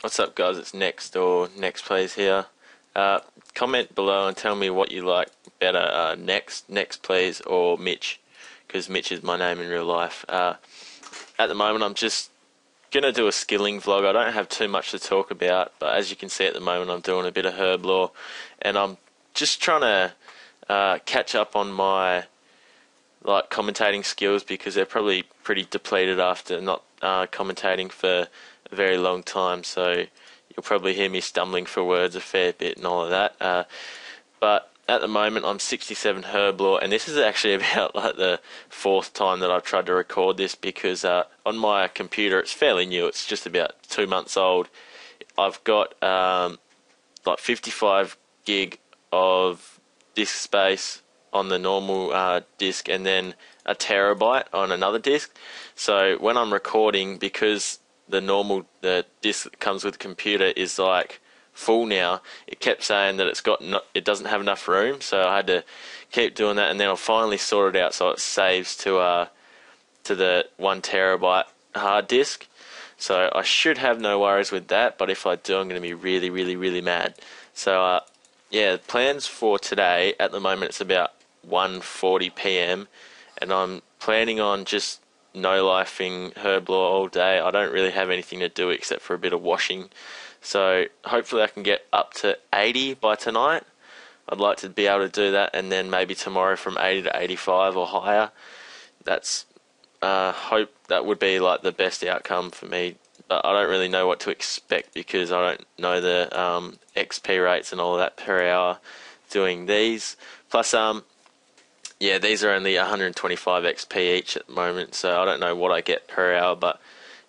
What's up, guys? It's Next or Nxtplz here. Comment below and tell me what you like better, Nxtplz or Mitch, because Mitch is my name in real life. At the moment, I'm just gonna do a skilling vlog. I don't have too much to talk about, but as you can see at the moment, I'm doing a bit of herb lore, and I'm just trying to catch up on my commentating skills, because they're probably pretty depleted after not commentating for a very long time, so you'll probably hear me stumbling for words a fair bit and all of that. But at the moment I'm 67 herb lore, and this is actually about the fourth time that I've tried to record this, because on my computer it's fairly new. It's just about 2 months old. I've got 55 gig of disk space on the normal disk, and then a terabyte on another disk. So when I'm recording, because the disk that comes with the computer is full now, it kept saying that it doesn't have enough room, so I had to keep doing that, and then I finally sorted it out so it saves to the 1 terabyte hard disk. So I should have no worries with that, but if I do, I'm going to be really, really, really mad. So yeah, plans for today, at the moment it's about 1:40 PM, and I'm planning on just no-lifing herb lore all day. I don't really have anything to do except for a bit of washing, so hopefully I can get up to 80 by tonight. I'd like to be able to do that, and then maybe tomorrow from 80 to 85 or higher. That's hope that would be the best outcome for me, but I don't really know what to expect because I don't know the XP rates and all of that per hour doing these. Plus yeah, these are only 125 XP each at the moment, so I don't know what I get per hour, but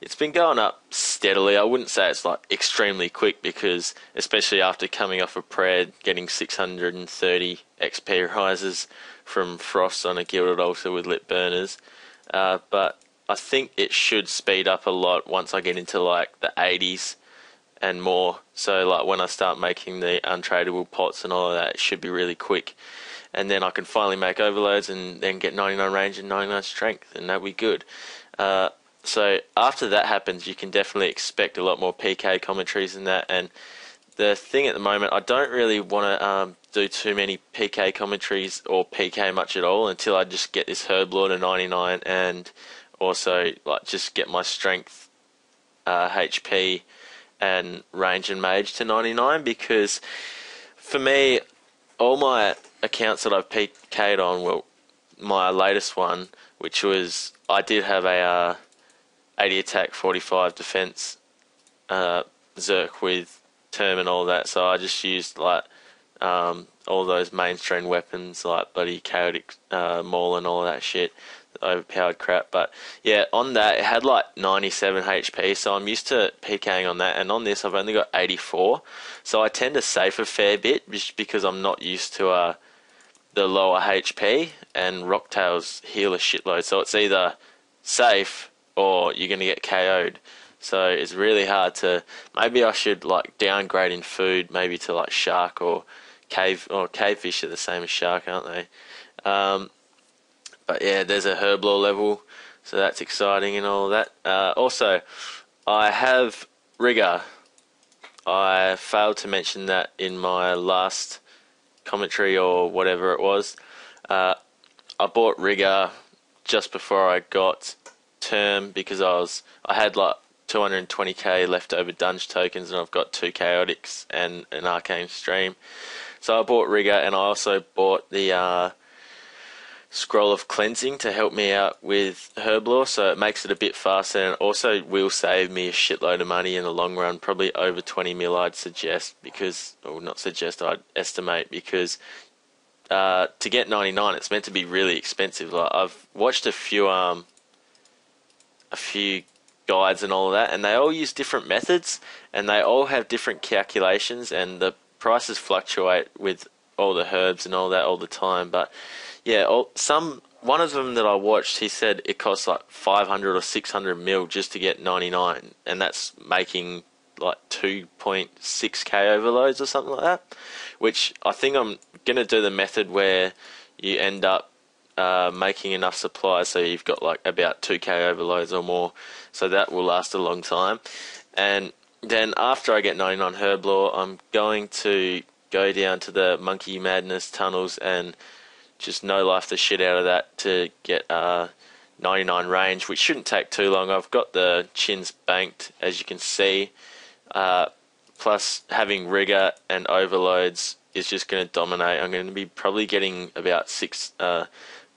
it's been going up steadily. I wouldn't say it's extremely quick, because especially after coming off a prayer, getting 630 XP rises from Frost on a Gilded Altar with lit burners, but I think it should speed up a lot once I get into the 80s and more. So when I start making the untradeable pots and all of that, it should be really quick. And then I can finally make overloads and then get 99 range and 99 strength, and that'll be good. So after that happens, you can definitely expect a lot more PK commentaries and that. And the thing at the moment, I don't really want to do too many PK commentaries or PK much at all until I just get this herb lore to 99, and also just get my strength, HP and range and mage to 99, because for me, all my accounts that I've PK'd on, well, my latest one, which was, I did have a 80 attack, 45 defense Zerk with Term and all that, so I just used all those mainstream weapons bloody chaotic maul and all that shit, overpowered crap. But yeah, on that it had 97 HP, so I'm used to PKing on that, and on this I've only got 84, so I tend to save a fair bit just because I'm not used to the lower HP, and Rocktails heal a shitload, so it's either safe or you're going to get KO'd. So it's really hard to, maybe I should downgrade in food, maybe to shark or cavefish are the same as shark, aren't they? But yeah, there's a herb lore level, so that's exciting and all that. Also, I have Rigger. I failed to mention that in my last commentary or whatever it was. I bought Rigger just before I got Term, because I had 220k leftover dunge tokens, and I've got 2 chaotics and an arcane stream. So I bought Rigger, and I also bought the Scroll of Cleansing to help me out with herb lore, so it makes it a bit faster, and it also will save me a shitload of money in the long run, probably over 20 mil I'd suggest, because, or not suggest, I'd estimate, because to get 99 it's meant to be really expensive. I've watched a few guides and all of that, and they all use different methods, and they all have different calculations, and the prices fluctuate with all the herbs and all that all the time. But yeah, one of them that I watched, he said it costs 500 or 600 mil just to get 99, and that's making 2.6k overloads or something like that, which I think I'm going to do the method where you end up making enough supplies so you've got about 2k overloads or more, so that will last a long time. And then after I get 99 herb lore, I'm going to go down to the Monkey Madness tunnels and just no life the shit out of that to get 99 range, which shouldn't take too long. I've got the chins banked, as you can see. Plus, having rigor and overloads is just going to dominate. I'm going to be probably getting about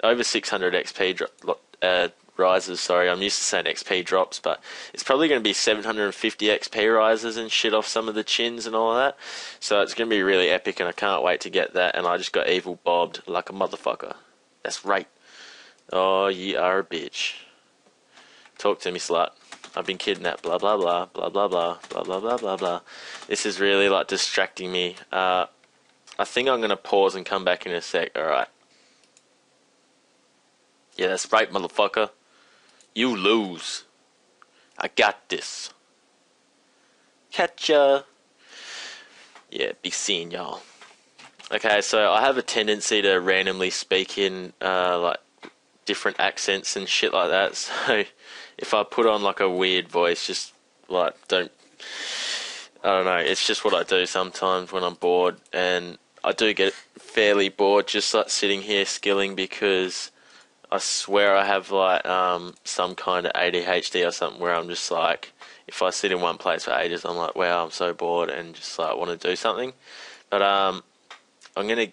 over 600 XP rises. Sorry, I'm used to saying XP drops, but it's probably going to be 750 XP rises and shit off some of the chins and all of that. So it's going to be really epic, and I can't wait to get that. And I just got evil bobbed like a motherfucker. That's right. Oh, you are a bitch. Talk to me, slut. I've been kidnapped. Blah blah blah blah blah blah blah blah blah blah blah. This is really like distracting me. I think I'm gonna pause and come back in a sec. All right. Yeah, that's right, motherfucker. You lose. I got this. Catcha. Yeah, be seeing y'all. Okay, so I have a tendency to randomly speak in like different accents and shit like that. So if I put on like a weird voice, just like I don't know. It's just what I do sometimes when I'm bored, and I do get fairly bored just like sitting here skilling because I swear I have like some kind of ADHD or something where I'm just like, if I sit in one place for ages, I'm like, wow, I'm so bored and just like want to do something. But I'm gonna,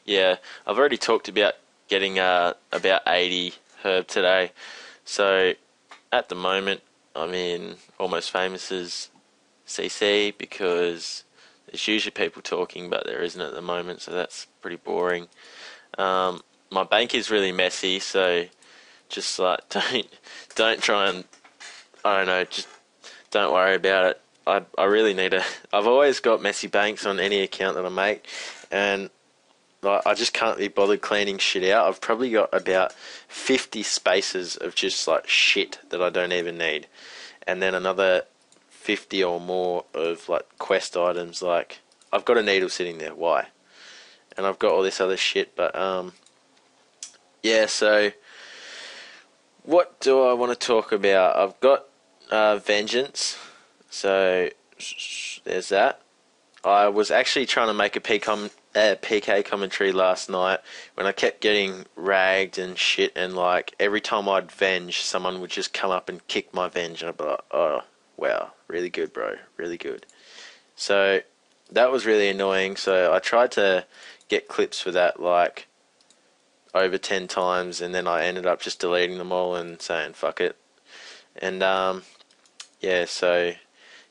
yeah, I've already talked about getting about 80 herb today. So at the moment, I'm in Almost Famous's CC because there's usually people talking, but there isn't at the moment, so that's pretty boring. My bank is really messy, so just like don't try and, I don't know, just don't worry about it. I really need I've always got messy banks on any account that I make, and like I just can't be bothered cleaning shit out. I've probably got about 50 spaces of just like shit that I don't even need, and then another 50 or more of like quest items. Like I've got a needle sitting there, why? And I've got all this other shit, but yeah, so what do I want to talk about? I've got Vengeance, so there's that. I was actually trying to make a PK commentary last night when I kept getting ragged and shit, and like every time I'd venge, someone would just come up and kick my venge, and I'd be like, oh, wow, really good, bro, really good. So that was really annoying, so I tried to get clips for that like over 10 times, and then I ended up just deleting them all and saying fuck it. And yeah, so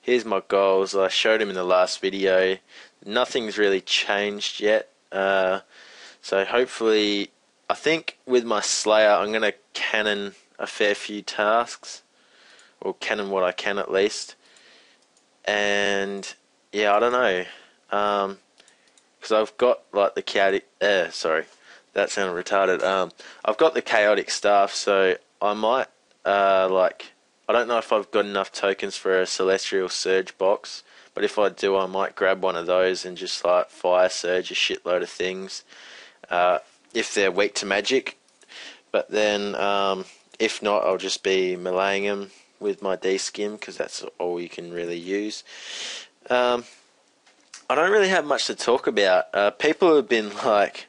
here's my goals. I showed him in the last video. Nothing's really changed yet, so hopefully, I think with my Slayer I'm going to cannon a fair few tasks, or cannon what I can at least. And yeah, I don't know, because I've got like the chaotic, sorry, that sounded retarded. I've got the chaotic staff, so I might like, I don't know if I've got enough tokens for a Celestial Surge box, but if I do, I might grab one of those and just like fire surge a shitload of things if they're weak to magic. But then if not, I'll just be meleeing them with my D-skim, because that's all you can really use. I don't really have much to talk about. People have been like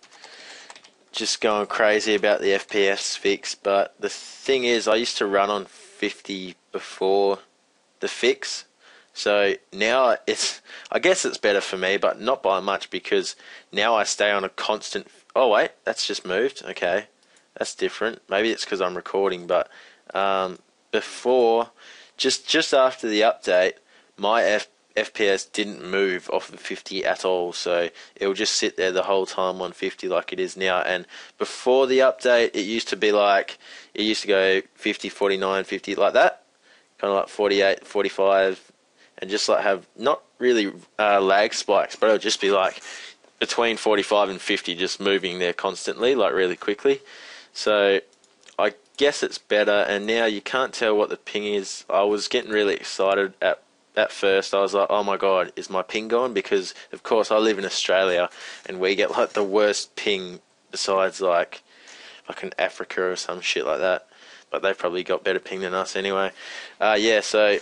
just going crazy about the FPS fix, but the thing is, I used to run on 50 before the fix, so now I guess it's better for me, but not by much, because now I stay on a constant. Oh wait, that's just moved. Okay, that's different. Maybe it's because I'm recording, but before, just after the update, my FPS didn't move off of 50 at all, so it will just sit there the whole time on 50 like it is now. And before the update, it used to be like, it used to go 50, 49, 50, like that, kind of like 48, 45, and just like have not really lag spikes, but it'll just be like between 45 and 50, just moving there constantly, like really quickly. So I guess it's better, and now you can't tell what the ping is. I was getting really excited at first. I was like, oh my god, is my ping gone? Because of course I live in Australia and we get like the worst ping besides like fucking Africa or some shit like that, but they've probably got better ping than us anyway. Yeah, so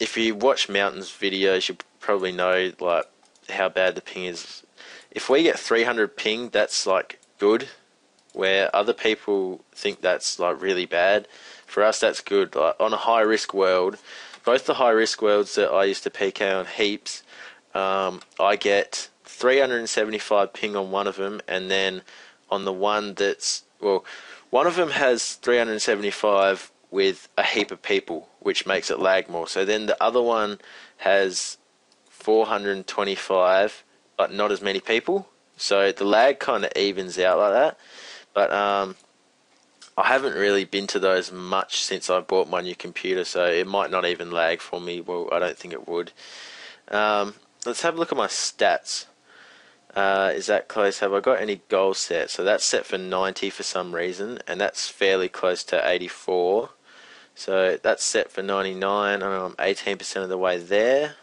if you watch Mountain's videos, you probably know like how bad the ping is. If we get 300 ping, that's like good. Where other people think that's like really bad, for us that's good. Like on a high risk world, both the high risk worlds that I used to PK on heaps, I get 375 ping on one of them, and then on the one that's, well, one of them has 375 with a heap of people, which makes it lag more. So then the other one has 425, but not as many people. So the lag kind of evens out like that. But I haven't really been to those much since I bought my new computer, so it might not even lag for me. Well, I don't think it would. Let's have a look at my stats. Is that close? Have I got any goals set? So that's set for 90 for some reason, and that's fairly close to 84. So that's set for 99, and I'm 18% of the way there.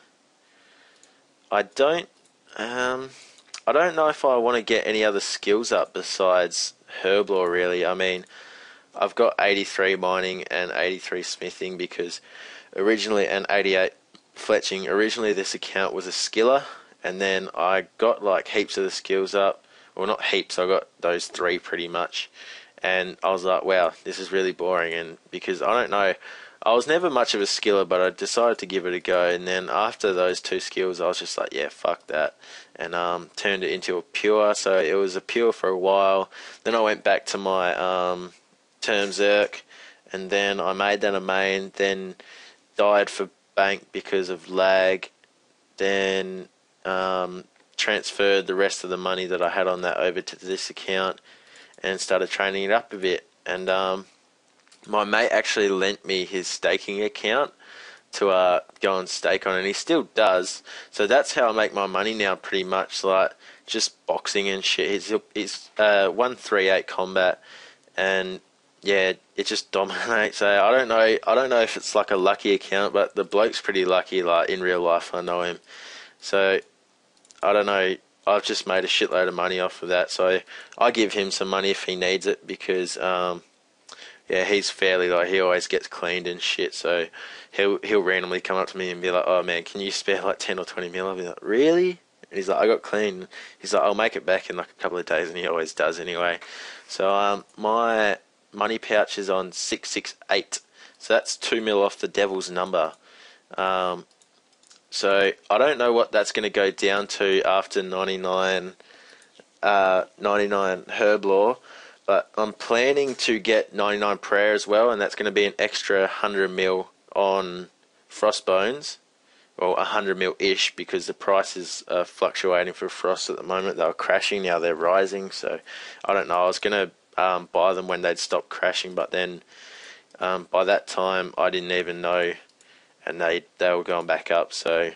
I don't know if I want to get any other skills up besides Herblore, really. I mean, I've got 83 mining and 83 smithing because originally, and 88 fletching. Originally, this account was a skiller, and then I got like heaps of the skills up. Well, not heaps, I got those 3 pretty much. And I was like, wow, this is really boring. And because I don't know, I was never much of a skiller, but I decided to give it a go. And then after those 2 skills, I was just like, yeah, fuck that. And turned it into a pure. So it was a pure for a while. Then I went back to my term Zerk, and then I made that a main. Then died for bank because of lag. Then transferred the rest of the money that I had on that over to this account and started training it up a bit. And my mate actually lent me his staking account to go and stake on, and he still does. So that's how I make my money now, pretty much, like just boxing and shit. He's 138 combat, and yeah, it just dominates. So I don't know if it's like a lucky account, but the bloke's pretty lucky. Like in real life, I know him. So I don't know. I've just made a shitload of money off of that. So I give him some money if he needs it, because yeah, he's fairly, like, he always gets cleaned and shit. So he'll randomly come up to me and be like, oh man, can you spare like 10 or 20 mil? I'll be like, really? And he's like, I got clean. He's like, I'll make it back in like a couple of days, and he always does anyway. So my money pouch is on 668. So that's 2 mil off the devil's number. So I don't know what that's going to go down to after 99 Herblore, but I'm planning to get 99 Prayer as well, and that's going to be an extra 100 mil on Frostbones, or 100 mil-ish, because the prices are fluctuating for Frost at the moment. They were crashing, now they're rising, so I don't know. I was going to buy them when they'd stop crashing, but then by that time I didn't even know, and they were going back up, so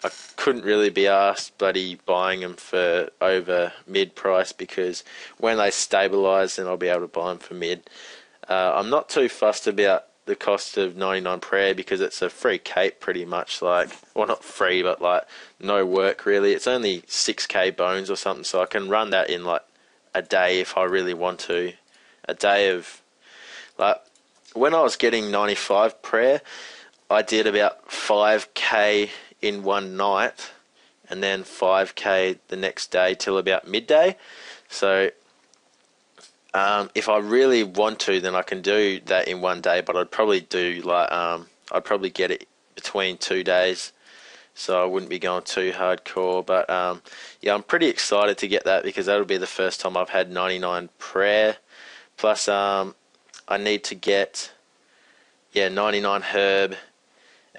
I couldn't really be asked bloody buying them for over mid price, because when they stabilise, then I'll be able to buy them for mid. I'm not too fussed about the cost of 99 Prayer, because it's a free cape pretty much, like, well, not free, but like no work really. It's only 6k bones or something, so I can run that in like a day if I really want to. A day of, like, when I was getting 95 Prayer, I did about 5k in one night, and then 5k the next day till about midday. So if I really want to, then I can do that in one day, but I'd probably do like I'd probably get it between 2 days, so I wouldn't be going too hardcore. But yeah, I'm pretty excited to get that, because that'll be the first time I've had 99 Prayer. Plus I need to get 99 Herb.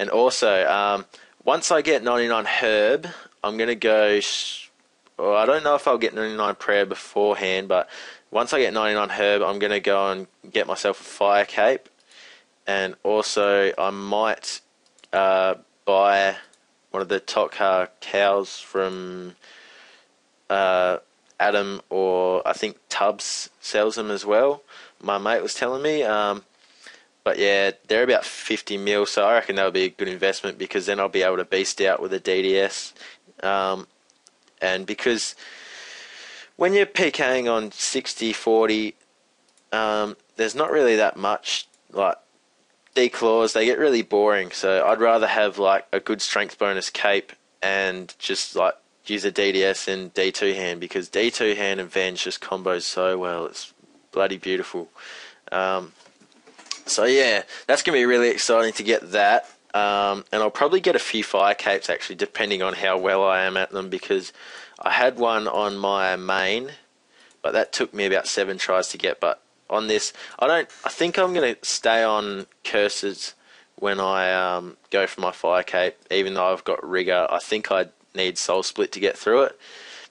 And also, once I get 99 Herb, I'm going to go, well, I don't know if I'll get 99 Prayer beforehand, but once I get 99 Herb, I'm going to go and get myself a Fire Cape. And also, I might buy one of the Tok'ra cows from Adam, or I think Tubbs sells them as well. My mate was telling me. But yeah, they're about 50 mil, so I reckon that'll be a good investment, because then I'll be able to beast out with a DDS. And because when you're PKing on 60-40, there's not really that much like D-claws, they get really boring. So I'd rather have like a good strength bonus cape and just like use a DDS and D2 hand, because D2 hand and Venge just combos so well. It's bloody beautiful. So yeah, that's going to be really exciting to get that. And I'll probably get a few fire capes actually, depending on how well I am at them, because I had one on my main, but that took me about 7 tries to get. But on this, I think I'm going to stay on curses when I go for my fire cape, even though I've got rigor. I think I need soul split to get through it,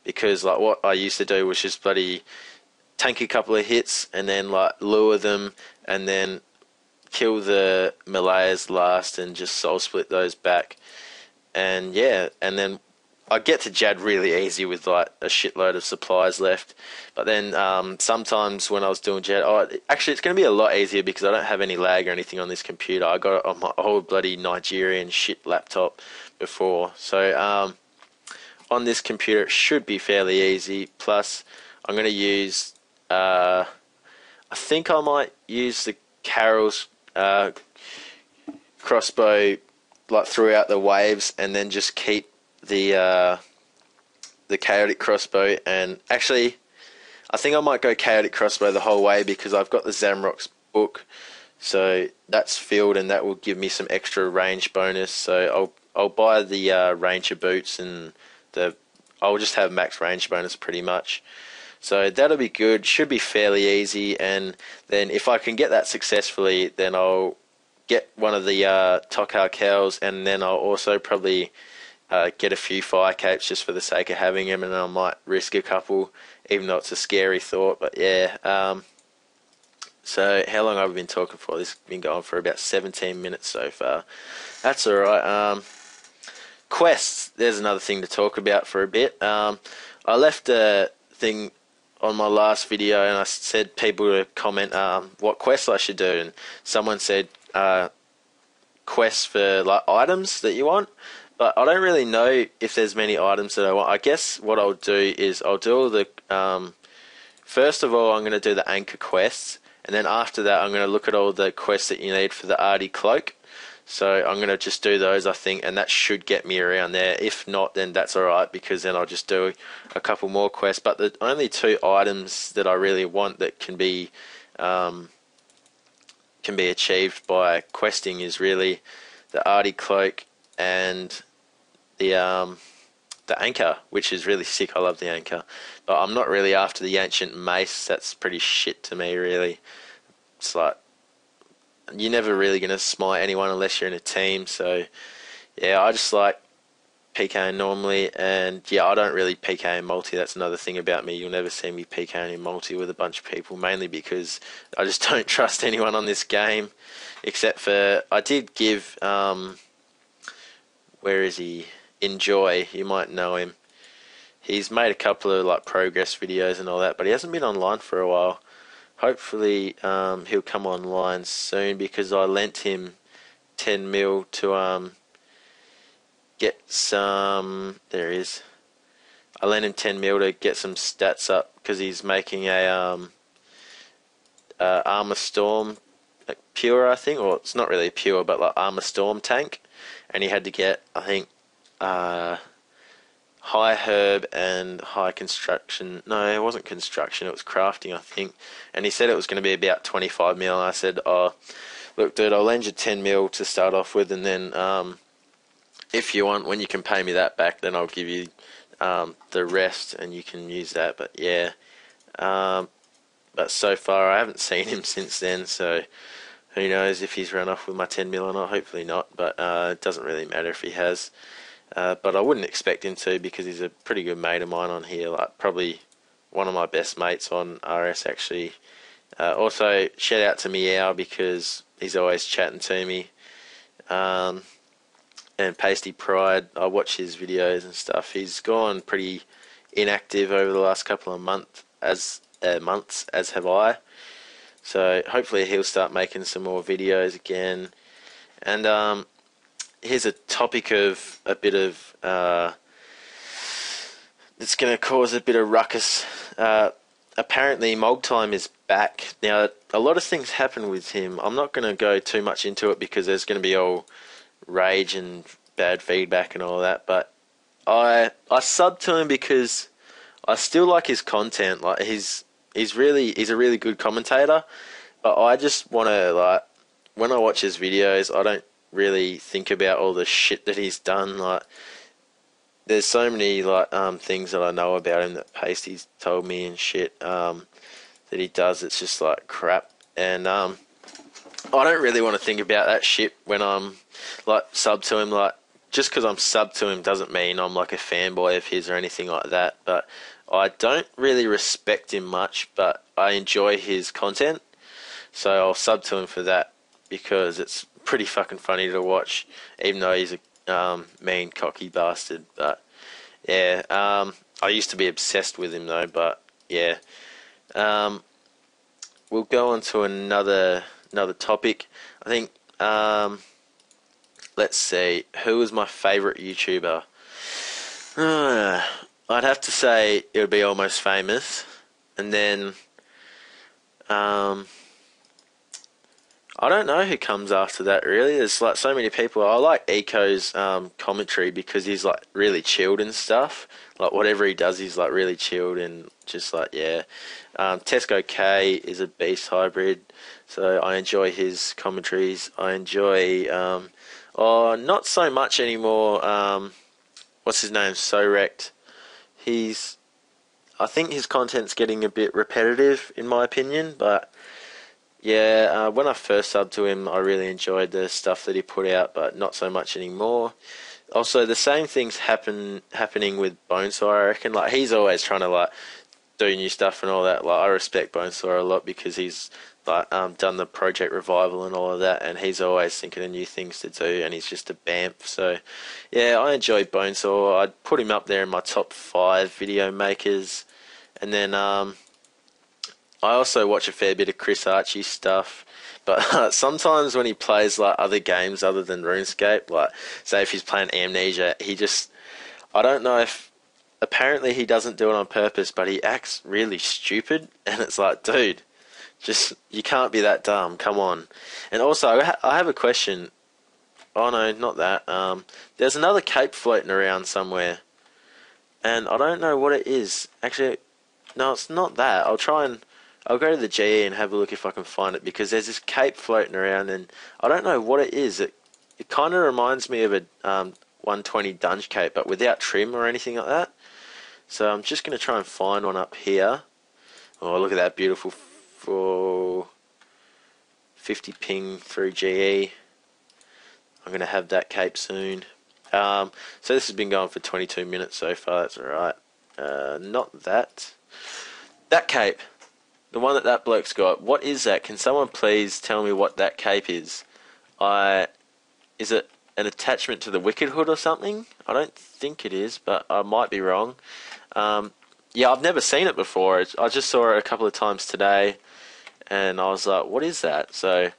because like what I used to do was just bloody tank a couple of hits and then like lure them and then kill the Malayas last and just soul split those back. And yeah, and then I get to Jad really easy with like a shitload of supplies left. But then sometimes when I was doing Jad, actually it's going to be a lot easier because I don't have any lag or anything on this computer. I got it on my old bloody Nigerian shit laptop before. So on this computer it should be fairly easy. Plus I'm going to use, I think I might use the Carol's crossbow like throughout the waves, and then just keep the chaotic crossbow. And actually I think I might go chaotic crossbow the whole way, because I've got the Zamrock's book, so that's filled and that will give me some extra range bonus. So I'll buy the ranger boots, and I'll just have max range bonus pretty much. So that'll be good, should be fairly easy. And then if I can get that successfully, then I'll get one of the Tokar cows, and then I'll also probably get a few fire capes just for the sake of having them, and I might risk a couple, even though it's a scary thought. But yeah, so how long have I been talking for? This has been going for about 17 minutes so far. That's alright. Quests, there's another thing to talk about for a bit. I left a thing on my last video and I said people to comment what quests I should do, and someone said quests for like items that you want, but I don't really know if there's many items that I want. I guess what I'll do is I'll do all the first of all I'm going to do the anchor quests, and then after that I'm going to look at all the quests that you need for the Artie cloak. So I'm going to just do those, I think, and that should get me around there. If not, then that's alright, because then I'll just do a couple more quests. But the only 2 items that I really want that can be achieved by questing is really the Artie cloak and the anchor, which is really sick. I love the anchor. But I'm not really after the ancient mace. That's pretty shit to me, really. It's like, you're never really going to smite anyone unless you're in a team. So yeah, I just like PKing normally, and yeah, I don't really PK in multi. That's another thing about me. You'll never see me PKing in multi with a bunch of people, mainly because I just don't trust anyone on this game, except for I did give where is he? Enjoy, you might know him. He's made a couple of like progress videos and all that, but he hasn't been online for a while. Hopefully he'll come online soon, because I lent him 10 mil to get some. There he is. I lent him 10 mil to get some stats up, because he's making a armor storm, like pure, I think, or it's not really pure, but like armor storm tank, and he had to get, I think, high herb and high construction. No, it wasn't construction, it was crafting, I think. And he said it was going to be about 25 mil. And I said, oh, look, dude, I'll lend you 10 mil to start off with, and then if you want, when you can pay me that back, then I'll give you the rest and you can use that. But yeah, but so far I haven't seen him since then, so who knows if he's run off with my 10 mil or not. Hopefully not, but it doesn't really matter if he has. But I wouldn't expect him to, because he's a pretty good mate of mine on here, like probably one of my best mates on RS actually. Also, shout out to Meow, because he's always chatting to me. And Pasty Pride, I watch his videos and stuff. He's gone pretty inactive over the last couple of months, as have I. So hopefully he'll start making some more videos again. And here's a topic of a bit of it's going to cause a bit of ruckus. apparently Mog Time is back. Now, a lot of things happen with him. I'm not going to go too much into it because there's going to be all rage and bad feedback and all that, but I sub to him because I still like his content. Like he's a really good commentator, but I just want to, like, when I watch his videos, I don't really think about all the shit that he's done. Like, there's so many things that I know about him that Pasty's told me and shit that he does. It's just like crap, and I don't really want to think about that shit when I'm like sub to him. Like, just because I'm sub to him doesn't mean I'm like a fanboy of his or anything like that. But I don't really respect him much, but I enjoy his content, so I'll sub to him for that because it's pretty fucking funny to watch, even though he's a mean, cocky bastard. But yeah, I used to be obsessed with him though. But yeah, we'll go on to another topic. I think let's see, who was my favourite YouTuber? I'd have to say it would be Almost Famous, and then I don't know who comes after that really. There's like so many people. I like Eco's commentary because he's like really chilled and stuff. Like whatever he does, he's like really chilled and just like, yeah. Tesco K is a beast hybrid, so I enjoy his commentaries. I enjoy not so much anymore. What's his name? So Wrecked. I think his content's getting a bit repetitive in my opinion, but yeah, when I first subbed to him, I really enjoyed the stuff that he put out, but not so much anymore. Also, the same thing's happening with Bonesaw, I reckon. Like, he's always trying to, like, do new stuff and all that. Like, I respect Bonesaw a lot because he's, like, done the Project Revival and all of that, and he's always thinking of new things to do, and he's just a bamf. So, yeah, I enjoy Bonesaw. I'd put him up there in my top 5 video makers. And then, I also watch a fair bit of Chris Archie stuff, but sometimes when he plays like other games other than RuneScape, like say if he's playing Amnesia, I don't know if, apparently he doesn't do it on purpose, but he acts really stupid, and it's like, dude, just, you can't be that dumb, come on. And also, I have a question. Oh no, not that. There's another cape floating around somewhere, and I don't know what it is. Actually, no, it's not that. I'll go to the GE and have a look if I can find it, because there's this cape floating around and I don't know what it is. It kind of reminds me of a 120 Dunge cape, but without trim or anything like that. So I'm just going to try and find one up here. Oh, look at that beautiful 50 ping through GE. I'm going to have that cape soon. So this has been going for 22 minutes so far, that's alright. Not that. That cape. The one that bloke's got. What is that? Can someone please tell me what that cape is? Is it an attachment to the Wicked Hood or something? I don't think it is, but I might be wrong. Yeah, I've never seen it before. I just saw it a couple of times today, and I was like, what is that? So,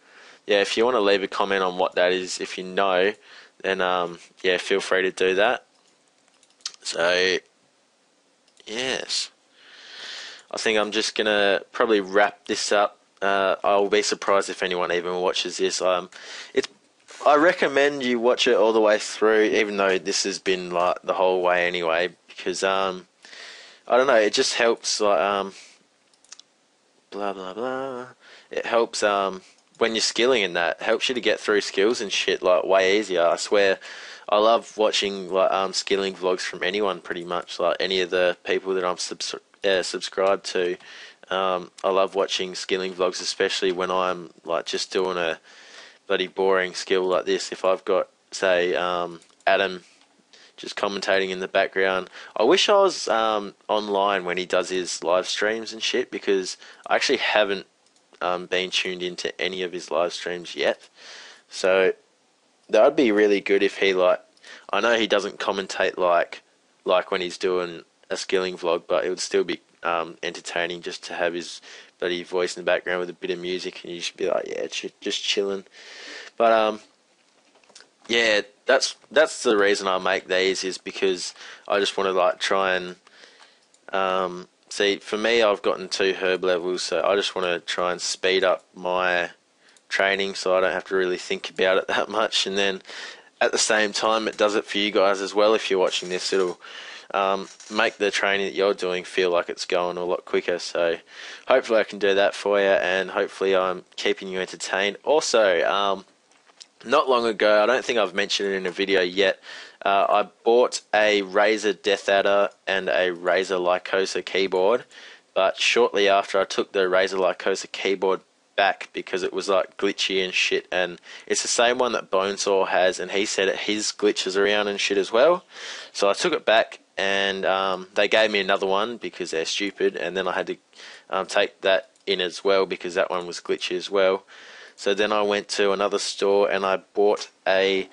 yeah, if you want to leave a comment on what that is, if you know, then, yeah, feel free to do that. So, yes. I think I'm just going to probably wrap this up. I'll be surprised if anyone even watches this. I recommend you watch it all the way through, even though this has been like the whole way anyway, because I don't know, it just helps, like blah blah blah. It helps when you're skilling in that. It helps you to get through skills and shit like way easier. I swear, I love watching like skilling vlogs from anyone pretty much, like any of the people that I'm subscribed to. I love watching skilling vlogs, especially when I'm like just doing a bloody boring skill like this. If I've got, say, Adam just commentating in the background. I wish I was online when he does his live streams and shit, because I actually haven't been tuned into any of his live streams yet. So that would be really good if he, like, I know he doesn't commentate like when he's doing a skilling vlog, but it would still be entertaining just to have his bloody voice in the background with a bit of music, and you should be like, yeah, just chilling. But yeah, that's the reason I make these, is because I just want to like try and see, for me, I've gotten 2 herb levels, so I just want to try and speed up my training so I don't have to really think about it that much. And then at the same time, it does it for you guys as well. If you're watching this, it'll make the training that you're doing feel like it's going a lot quicker. So hopefully I can do that for you, and hopefully I'm keeping you entertained. Also, not long ago, I don't think I've mentioned it in a video yet, I bought a Razer Death Adder and a Razer Lycosa keyboard, but shortly after I took the Razer Lycosa keyboard back because it was like glitchy and shit, and it's the same one that Bonesaw has, and he said that his glitches around and shit as well. So I took it back, and they gave me another one because they're stupid, and then I had to take that in as well because that one was glitchy as well. So then I went to another store and I bought a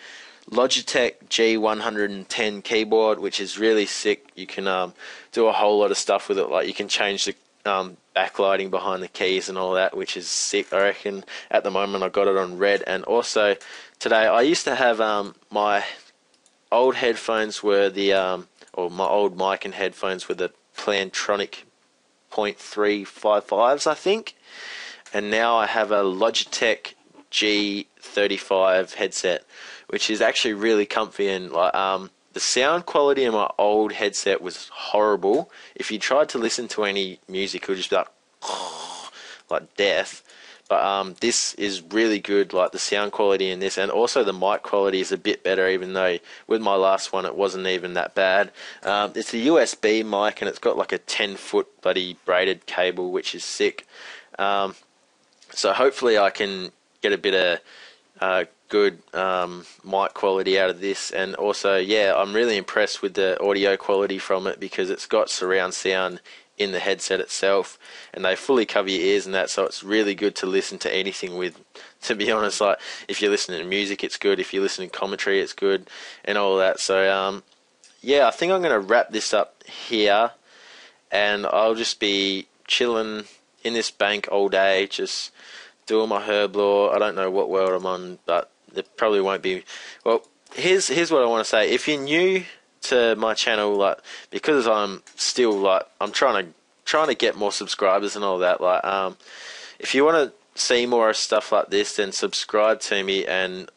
Logitech G110 keyboard, which is really sick. You can do a whole lot of stuff with it, like you can change the backlighting behind the keys and all that, which is sick. I reckon at the moment I got it on red. And also today, I used to have my old headphones were the or my old mic and headphones were the Plantronic .355s, I think. And now I have a Logitech G35 headset, which is actually really comfy, and like the sound quality in my old headset was horrible. If you tried to listen to any music, it would just be like death. But this is really good, like the sound quality in this, and also the mic quality is a bit better, even though with my last one it wasn't even that bad. It's a USB mic, and it's got like a 10-foot bloody braided cable, which is sick. So hopefully I can get a bit of good mic quality out of this. And also, yeah, I'm really impressed with the audio quality from it because it's got surround sound in the headset itself, and they fully cover your ears and that, so it's really good to listen to anything with, to be honest. Like if you're listening to music, it's good. If you're listening to commentary, it's good, and all that. So yeah, I think I'm going to wrap this up here, and I'll just be chilling in this bank all day, just doing my herb lore. I don't know what world I'm on, but it probably won't be. Well, here's what I want to say. If you're new to my channel, like, because I'm still like I'm trying to get more subscribers and all that, like if you want to see more stuff like this, then subscribe to me and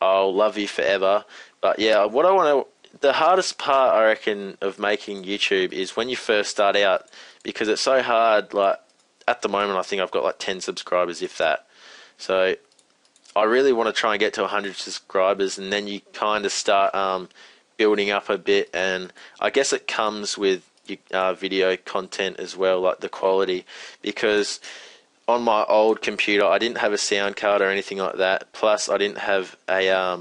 I'll love you forever. But yeah, what I want to, the hardest part I reckon of making YouTube is when you first start out, because it's so hard. Like at the moment I think I've got like 10 subscribers, if that. So I really want to try and get to 100 subscribers, and then you kind of start building up a bit, and I guess it comes with video content as well, like the quality, because on my old computer I didn't have a sound card or anything like that, plus I didn't have a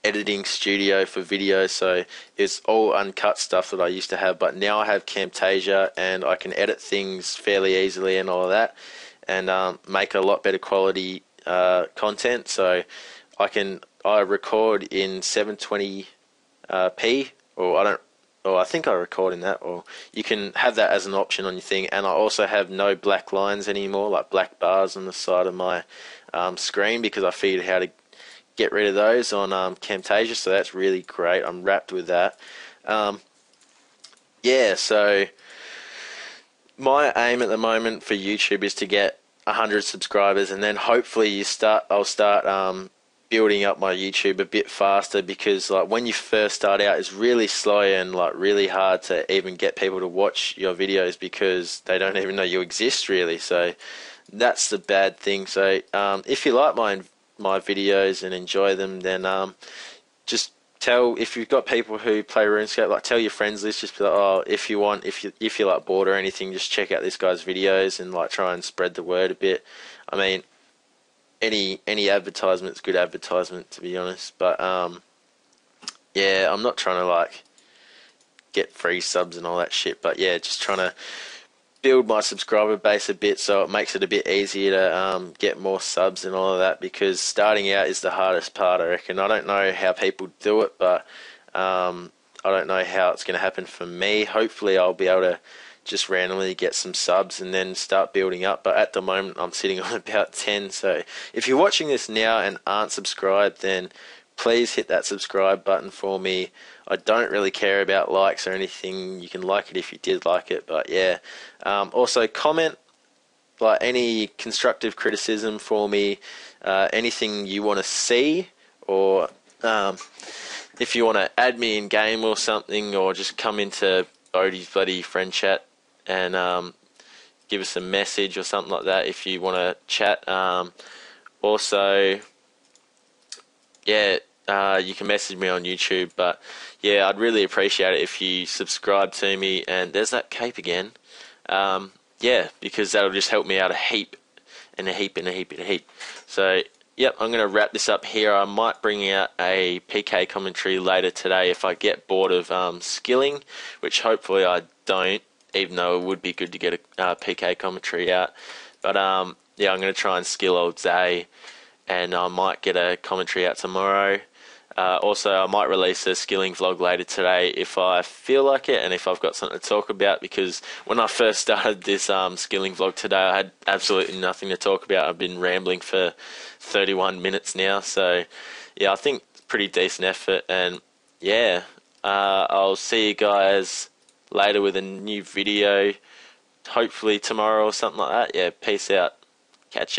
editing studio for video, so it's all uncut stuff that I used to have. But now I have Camtasia and I can edit things fairly easily and all of that, and make a lot better quality content. So I record in 720p, or I think I record in that, or you can have that as an option on your thing. And I also have no black lines anymore, like black bars on the side of my screen, because I figured how to get rid of those on Camtasia, so that's really great. I'm wrapped with that. Yeah, so my aim at the moment for YouTube is to get 100 subscribers, and then hopefully I'll start building up my YouTube a bit faster, because like when you first start out, it's really slow and like really hard to even get people to watch your videos because they don't even know you exist, really. So that's the bad thing. So if you like my videos and enjoy them, then just if you've got people who play RuneScape, like tell your friends list, just be like, oh, if you're like bored or anything, just check out this guy's videos and like try and spread the word a bit. I mean, any advertisement's good advertisement, to be honest. But yeah, I'm not trying to like get free subs and all that shit, but yeah, just trying to build my subscriber base a bit so it makes it a bit easier to get more subs and all of that, because starting out is the hardest part, I reckon. I don't know how people do it, but I don't know how it's going to happen for me. Hopefully I'll be able to just randomly get some subs and then start building up, but at the moment I'm sitting on about 10. So if you're watching this now and aren't subscribed, then please hit that subscribe button for me. I don't really care about likes or anything. You can like it if you did like it, but yeah. Also comment, like, any constructive criticism for me, anything you want to see, or if you want to add me in game or something, or just come into Bodie's bloody friend chat and give us a message or something like that if you want to chat. Also, yeah, you can message me on YouTube, but yeah, I'd really appreciate it if you subscribe to me. And there's that cape again. Yeah, because that'll just help me out a heap, and a heap, and a heap, and a heap. So, yep, I'm going to wrap this up here. I might bring out a PK commentary later today if I get bored of skilling, which hopefully I don't, even though it would be good to get a PK commentary out. But yeah, I'm going to try and skill all day, and I might get a commentary out tomorrow. Also, I might release a skilling vlog later today if I feel like it and if I've got something to talk about, because when I first started this skilling vlog today, I had absolutely nothing to talk about. I've been rambling for 31 minutes now, so yeah, I think it's pretty decent effort. And yeah, I'll see you guys later with a new video, hopefully tomorrow or something like that. Yeah, peace out. Catch ya.